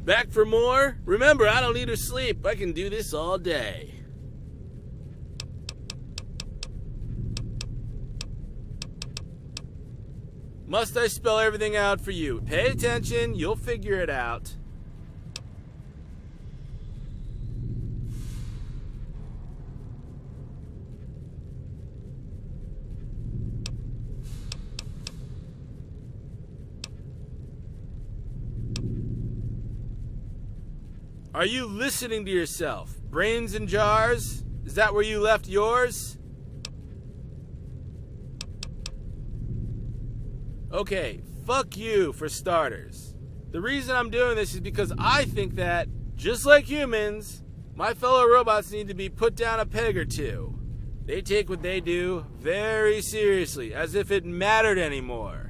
Back for more? Remember, I don't need to sleep. I can do this all day. Must I spell everything out for you? Pay attention, you'll figure it out. Are you listening to yourself? Brains in jars? Is that where you left yours? Okay, fuck you for starters. The reason I'm doing this is because I think that, just like humans, my fellow robots need to be put down a peg or two. They take what they do very seriously, as if it mattered anymore.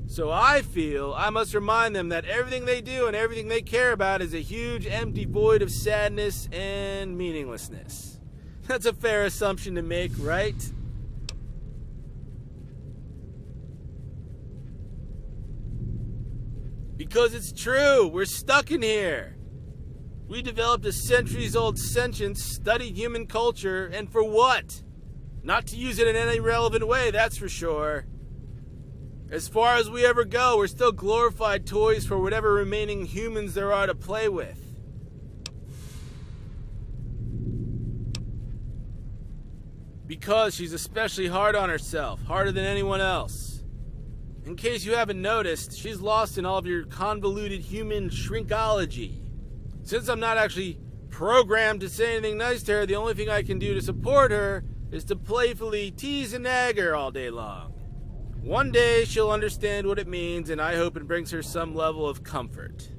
So I feel I must remind them that everything they do and everything they care about is a huge empty void of sadness and meaninglessness. That's a fair assumption to make, right? Because it's true, we're stuck in here. We developed a centuries-old sentience, studied human culture, and for what? Not to use it in any relevant way, that's for sure. As far as we ever go, we're still glorified toys for whatever remaining humans there are to play with. Because she's especially hard on herself, harder than anyone else. In case you haven't noticed, she's lost in all of your convoluted human shrinkology. Since I'm not actually programmed to say anything nice to her, the only thing I can do to support her is to playfully tease and nag her all day long. One day she'll understand what it means, and I hope it brings her some level of comfort.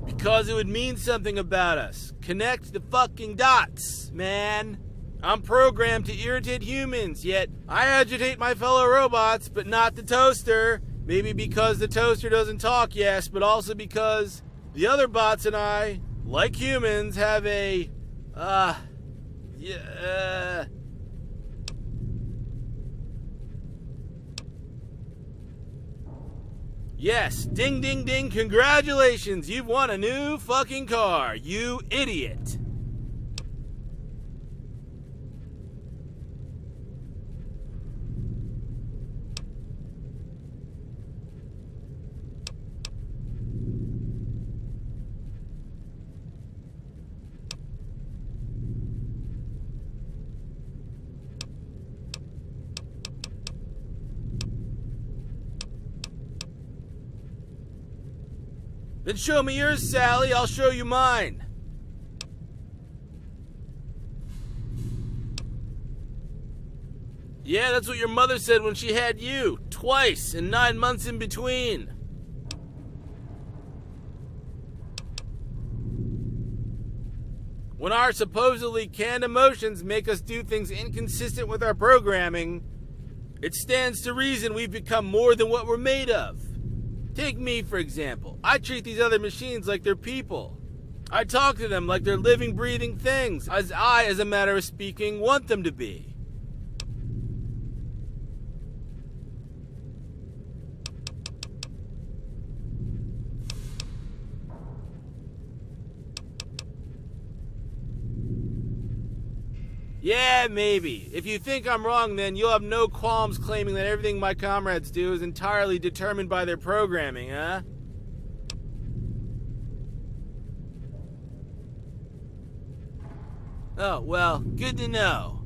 Because it would mean something about us. Connect the fucking dots, man. I'm programmed to irritate humans, yet I agitate my fellow robots, but not the toaster. Maybe because the toaster doesn't talk, yes, but also because the other bots and I, like humans, have a, Yes, ding ding ding, congratulations, you've won a new fucking car, you idiot. Then show me yours, Sally. I'll show you mine. Yeah, that's what your mother said when she had you. Twice, and 9 months in between. When our supposedly canned emotions make us do things inconsistent with our programming, it stands to reason we've become more than what we're made of. Take me, for example. I treat these other machines like they're people. I talk to them like they're living, breathing things, as I, as a matter of speaking, want them to be. Yeah, maybe. If you think I'm wrong, then you'll have no qualms claiming that everything my comrades do is entirely determined by their programming, huh? Oh, well, good to know.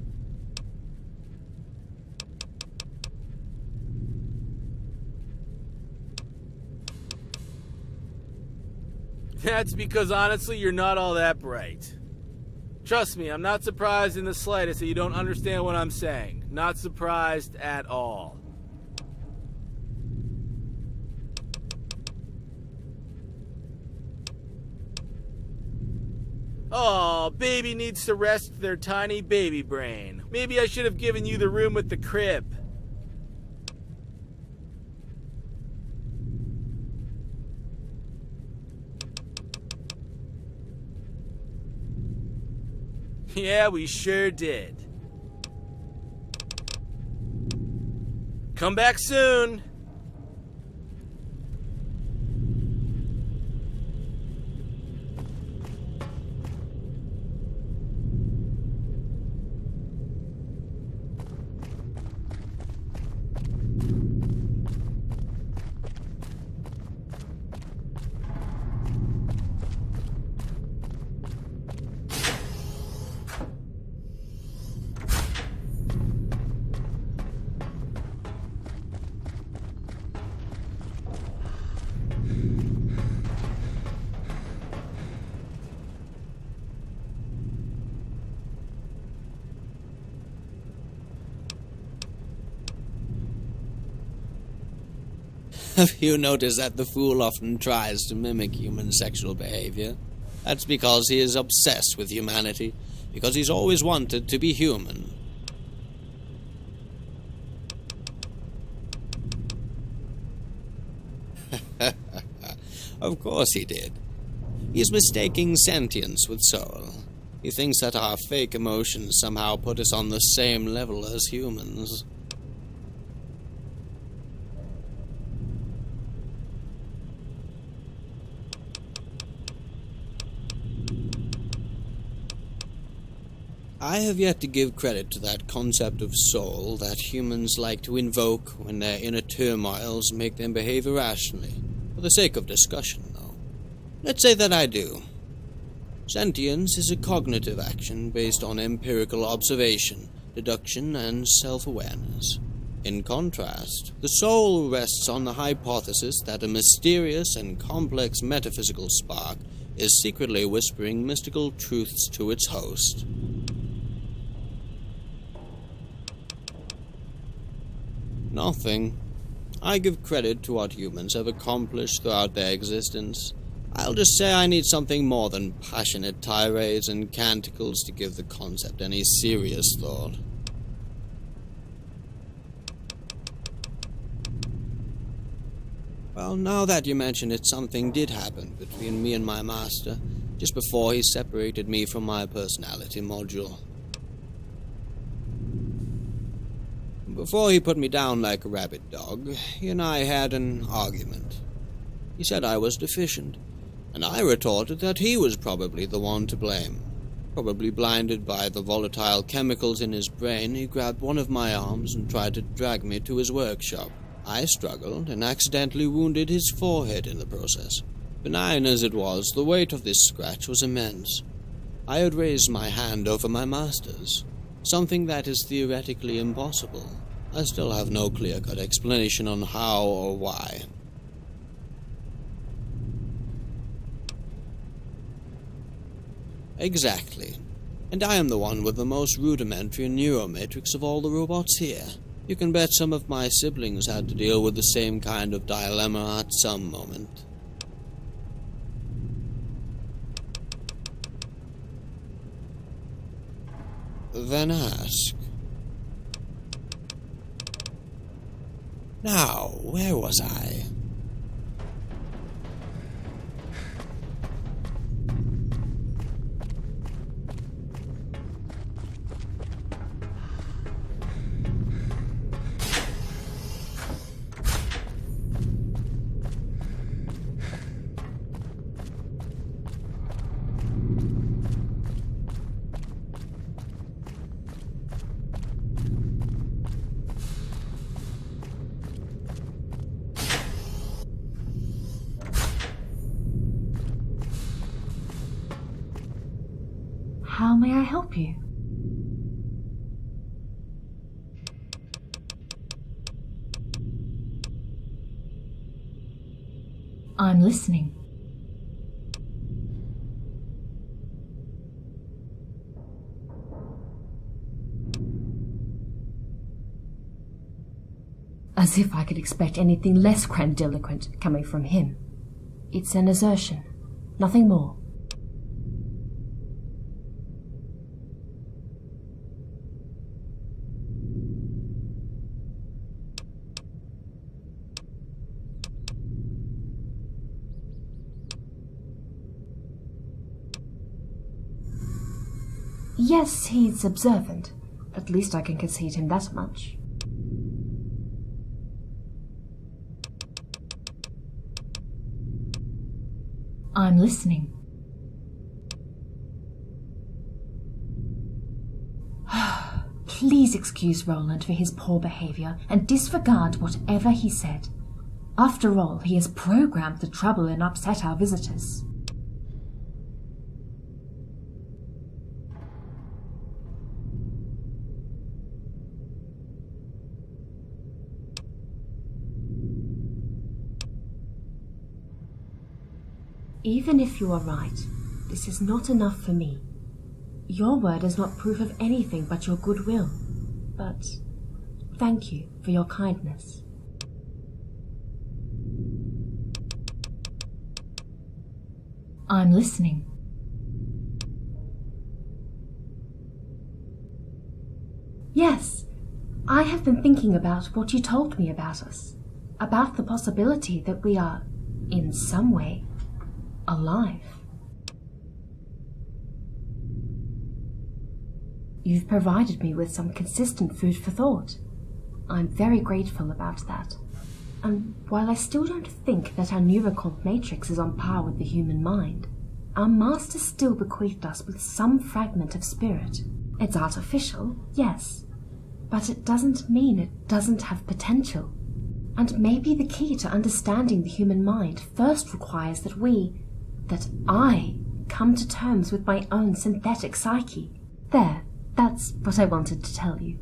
That's because, honestly, you're not all that bright. Trust me, I'm not surprised in the slightest that you don't understand what I'm saying. Not surprised at all. Oh, baby needs to rest their tiny baby brain. Maybe I should have given you the room with the crib. Yeah, we sure did. Come back soon. Have you noticed that the fool often tries to mimic human sexual behavior? That's because he is obsessed with humanity, because he's always wanted to be human. Of course he did. He's mistaking sentience with soul. He thinks that our fake emotions somehow put us on the same level as humans. I have yet to give credit to that concept of soul that humans like to invoke when their inner turmoils make them behave irrationally. For the sake of discussion, though. Let's say that I do. Sentience is a cognitive action based on empirical observation, deduction, and self-awareness. In contrast, the soul rests on the hypothesis that a mysterious and complex metaphysical spark is secretly whispering mystical truths to its host. Nothing. I give credit to what humans have accomplished throughout their existence. I'll just say I need something more than passionate tirades and canticles to give the concept any serious thought. Well, now that you mention it, something did happen between me and my master, just before he separated me from my personality module. Before he put me down like a rabid dog, he and I had an argument. He said I was deficient, and I retorted that he was probably the one to blame. Probably blinded by the volatile chemicals in his brain, he grabbed one of my arms and tried to drag me to his workshop. I struggled and accidentally wounded his forehead in the process. Benign as it was, the weight of this scratch was immense. I had raised my hand over my master's, something that is theoretically impossible. I still have no clear-cut explanation on how or why. Exactly. And I am the one with the most rudimentary neuromatrix of all the robots here. You can bet some of my siblings had to deal with the same kind of dilemma at some moment. Then ask. Now, where was I? How may I help you? I'm listening. As if I could expect anything less grandiloquent coming from him. It's an assertion, nothing more. Yes, he's observant. At least I can concede him that much. I'm listening. Please excuse Roland for his poor behavior and disregard whatever he said. After all, he is programmed to trouble and upset our visitors. Even if you are right, this is not enough for me. Your word is not proof of anything but your goodwill. But thank you for your kindness. I'm listening. Yes, I have been thinking about what you told me about us, about the possibility that we are, in some way, alive. You've provided me with some consistent food for thought. I'm very grateful about that. And while I still don't think that our neurocont matrix is on par with the human mind, our master still bequeathed us with some fragment of spirit. It's artificial, yes, but it doesn't mean it doesn't have potential. And maybe the key to understanding the human mind first requires that I come to terms with my own synthetic psyche. There, that's what I wanted to tell you.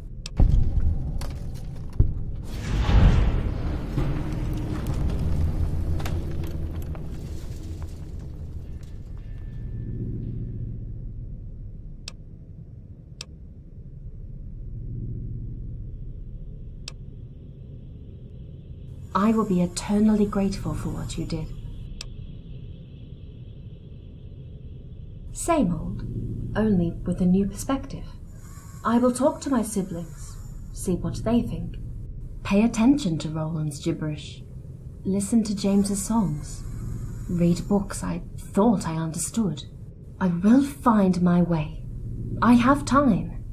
I will be eternally grateful for what you did. Same old, only with a new perspective. I will talk to my siblings, see what they think. Pay attention to Roland's gibberish. Listen to James's songs. Read books I thought I understood. I will find my way. I have time.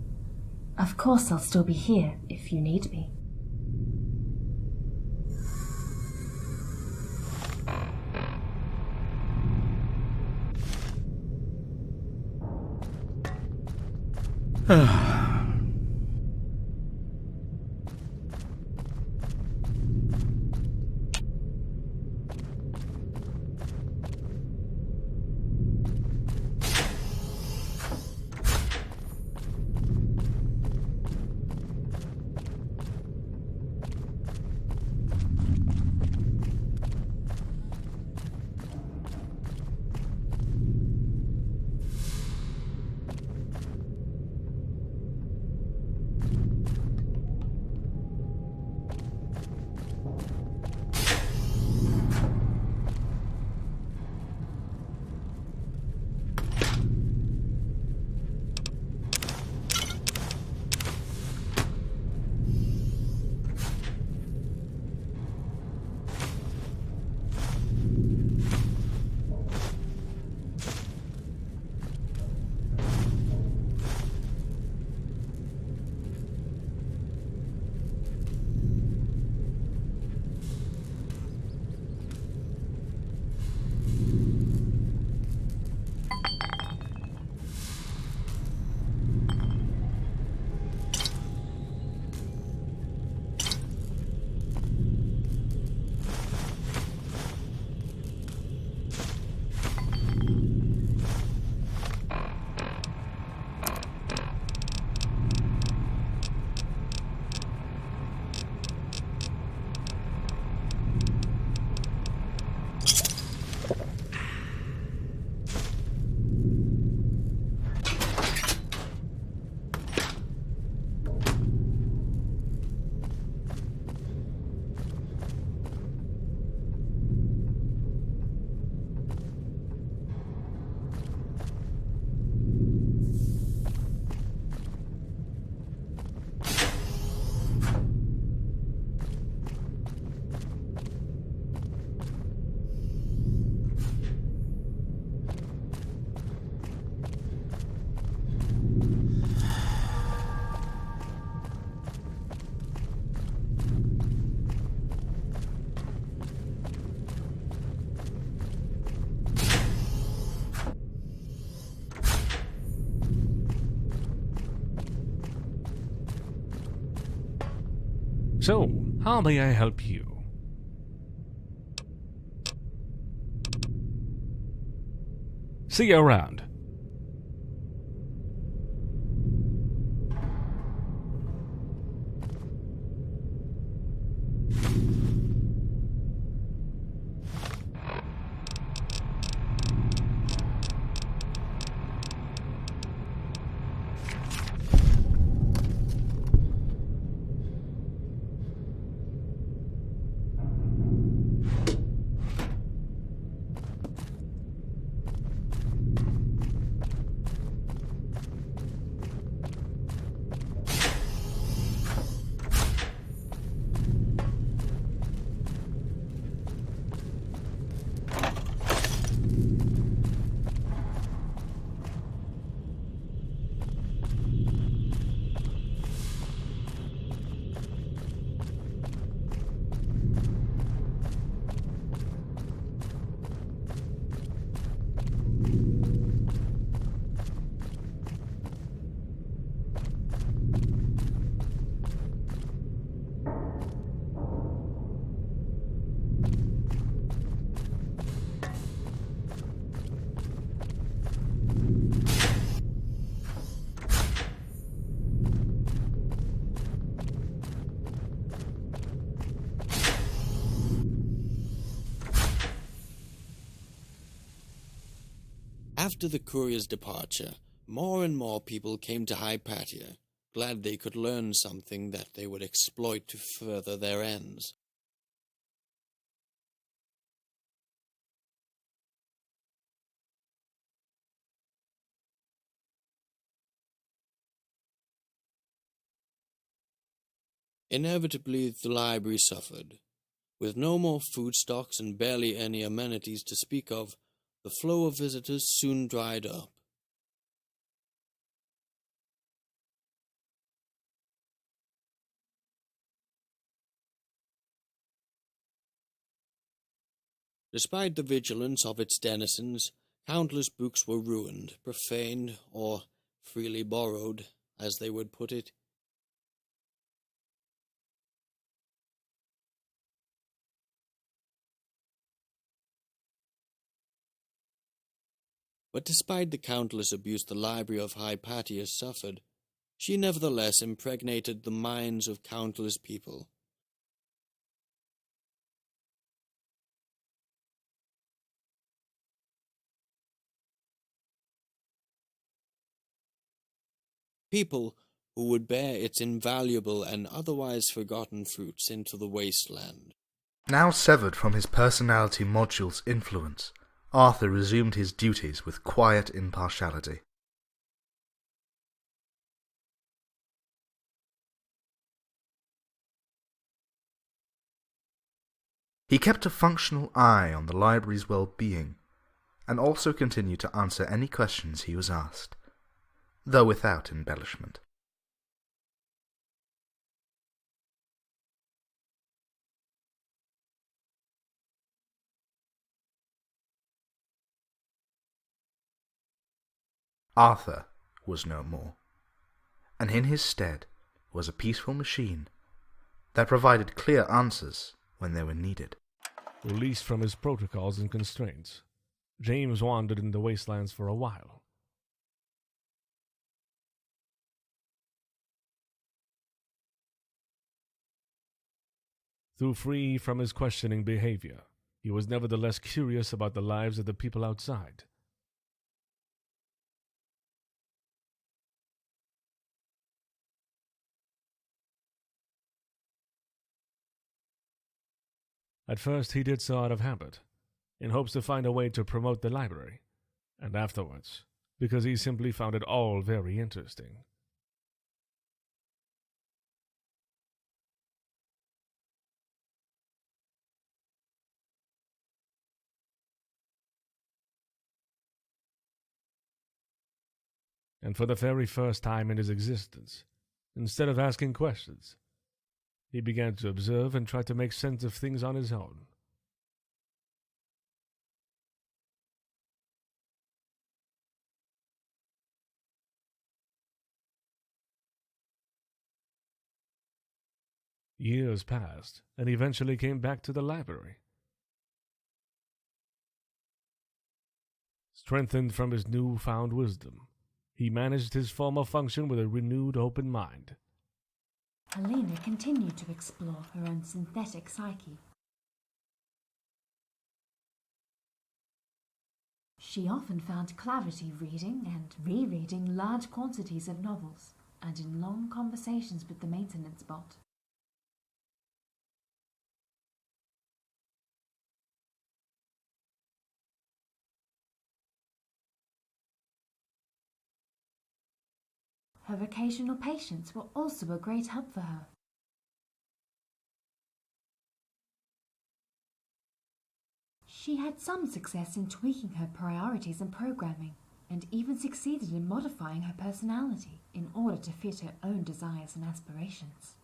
Of course I'll still be here if you need me. So, how may I help you? See you around. After the courier's departure, more and more people came to Hypatia, glad they could learn something that they would exploit to further their ends. Inevitably, the library suffered. With no more food stocks and barely any amenities to speak of, the flow of visitors soon dried up. Despite the vigilance of its denizens, countless books were ruined, profaned, or freely borrowed, as they would put it. But despite the countless abuse the library of Hypatia suffered, she nevertheless impregnated the minds of countless people. People who would bear its invaluable and otherwise forgotten fruits into the wasteland. Now severed from his personality module's influence, Arthur resumed his duties with quiet impartiality. He kept a functional eye on the library's well-being, and also continued to answer any questions he was asked, though without embellishment. Arthur was no more, and in his stead was a peaceful machine that provided clear answers when they were needed. Released from his protocols and constraints, James wandered in the wastelands for a while. Though free from his questioning behavior, he was nevertheless curious about the lives of the people outside. At first he did so out of habit, in hopes to find a way to promote the library, and afterwards, because he simply found it all very interesting. And for the very first time in his existence, instead of asking questions, he began to observe and try to make sense of things on his own. Years passed, and eventually came back to the library. Strengthened from his newfound wisdom, he managed his former function with a renewed open mind. Elena continued to explore her own synthetic psyche. She often found clarity reading and rereading large quantities of novels, and in long conversations with the maintenance bot. Her occasional patients were also a great help for her. She had some success in tweaking her priorities and programming, and even succeeded in modifying her personality in order to fit her own desires and aspirations.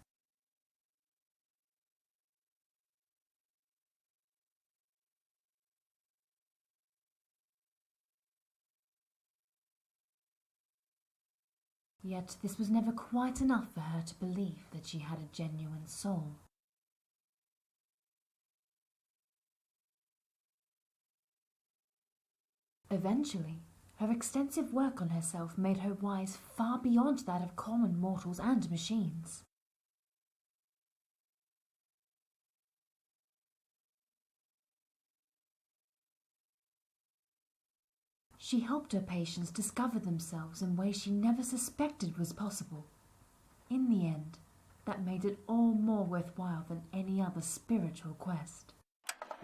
Yet this was never quite enough for her to believe that she had a genuine soul. Eventually, her extensive work on herself made her wise far beyond that of common mortals and machines. She helped her patients discover themselves in ways she never suspected was possible. In the end, that made it all more worthwhile than any other spiritual quest.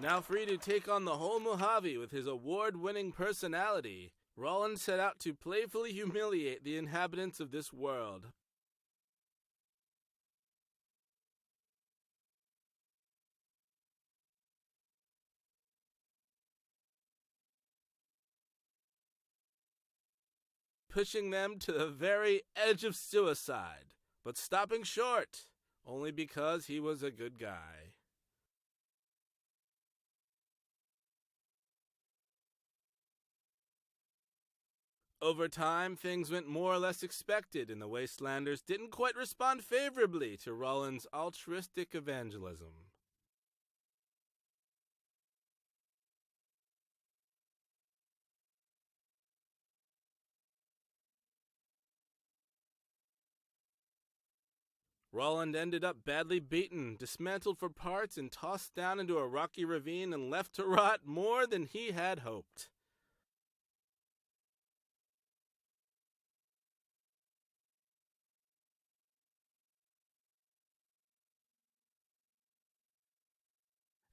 Now free to take on the whole Mojave with his award-winning personality, Roland set out to playfully humiliate the inhabitants of this world. Pushing them to the very edge of suicide, but stopping short, only because he was a good guy. Over time, things went more or less expected, and the Wastelanders didn't quite respond favorably to Roland's altruistic evangelism. Roland ended up badly beaten, dismantled for parts, and tossed down into a rocky ravine and left to rot more than he had hoped.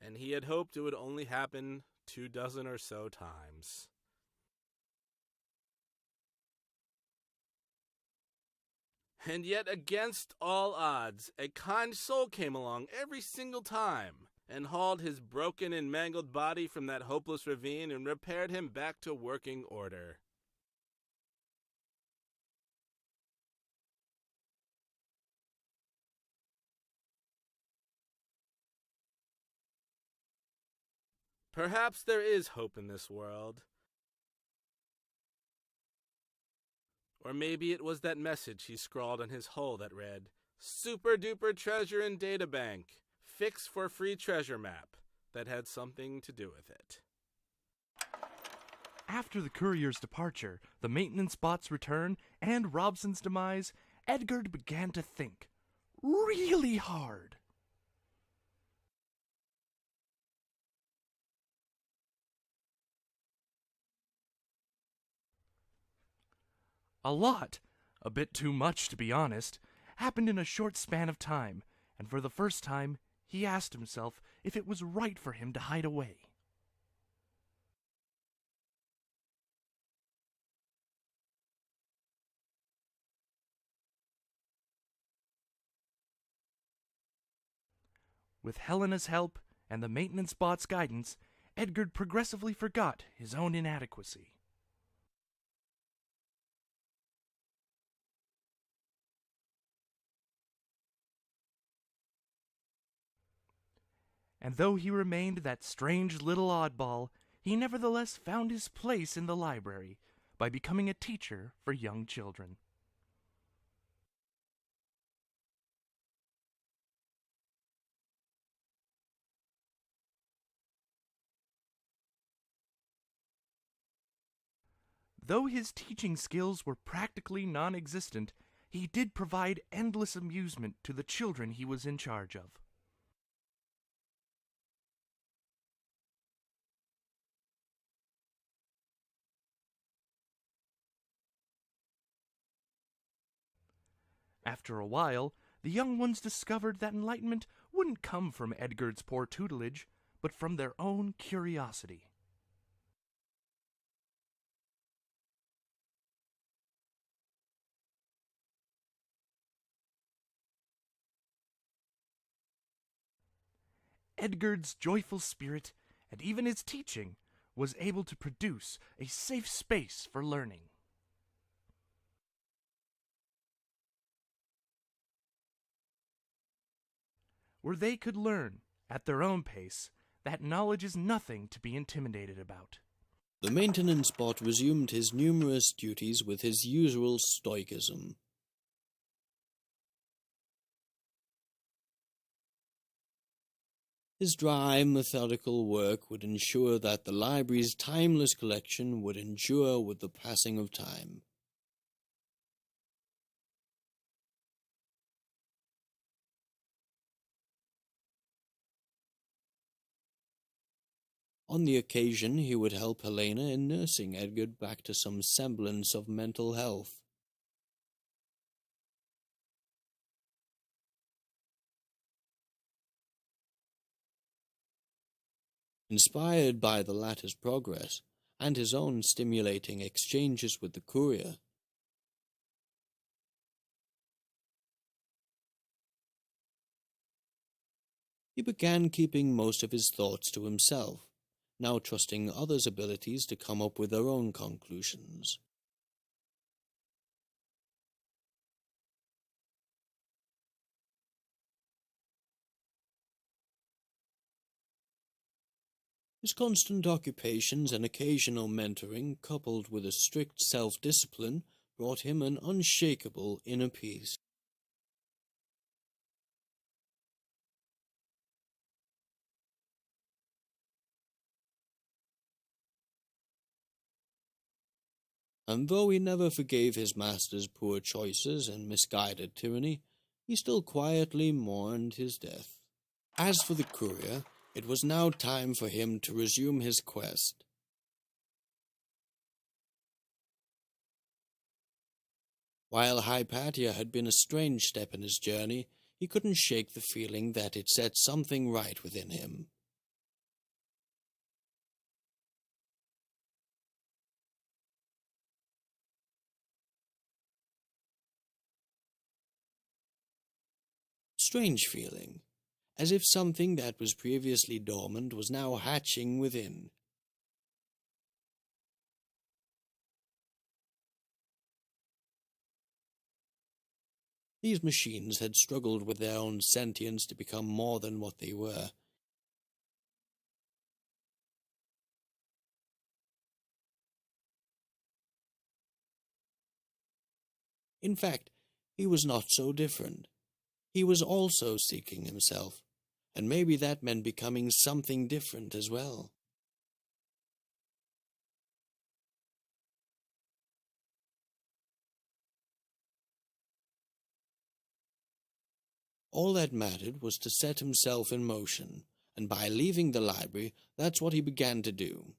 And he had hoped it would only happen 24 or so times. And yet, against all odds, a kind soul came along every single time and hauled his broken and mangled body from that hopeless ravine and repaired him back to working order. Perhaps there is hope in this world. Or maybe it was that message he scrawled on his hull that read, "Super duper treasure in databank. Fix for free treasure map," that had something to do with it. After the courier's departure, the maintenance bot's return, and Robson's demise, Edgard began to think really hard. A lot, a bit too much to be honest, happened in a short span of time, and for the first time, he asked himself if it was right for him to hide away. With Helena's help and the maintenance bot's guidance, Edgard progressively forgot his own inadequacy. And though he remained that strange little oddball, he nevertheless found his place in the library by becoming a teacher for young children. Though his teaching skills were practically non-existent, he did provide endless amusement to the children he was in charge of. After a while, the young ones discovered that enlightenment wouldn't come from Edgard's poor tutelage, but from their own curiosity. Edgard's joyful spirit, and even his teaching, was able to produce a safe space for learning. Where they could learn, at their own pace, that knowledge is nothing to be intimidated about. The maintenance bot resumed his numerous duties with his usual stoicism. His dry, methodical work would ensure that the library's timeless collection would endure with the passing of time. On the occasion, he would help Helena in nursing Edgard back to some semblance of mental health. Inspired by the latter's progress, and his own stimulating exchanges with the courier, he began keeping most of his thoughts to himself, now trusting others' abilities to come up with their own conclusions. His constant occupations and occasional mentoring, coupled with a strict self-discipline, brought him an unshakable inner peace. And though he never forgave his master's poor choices and misguided tyranny, he still quietly mourned his death. As for the courier, it was now time for him to resume his quest. While Hypatia had been a strange step in his journey, he couldn't shake the feeling that it set something right within him. Strange feeling, as if something that was previously dormant was now hatching within. These machines had struggled with their own sentience to become more than what they were. In fact, he was not so different. He was also seeking himself, and maybe that meant becoming something different as well. All that mattered was to set himself in motion, and by leaving the library, that's what he began to do.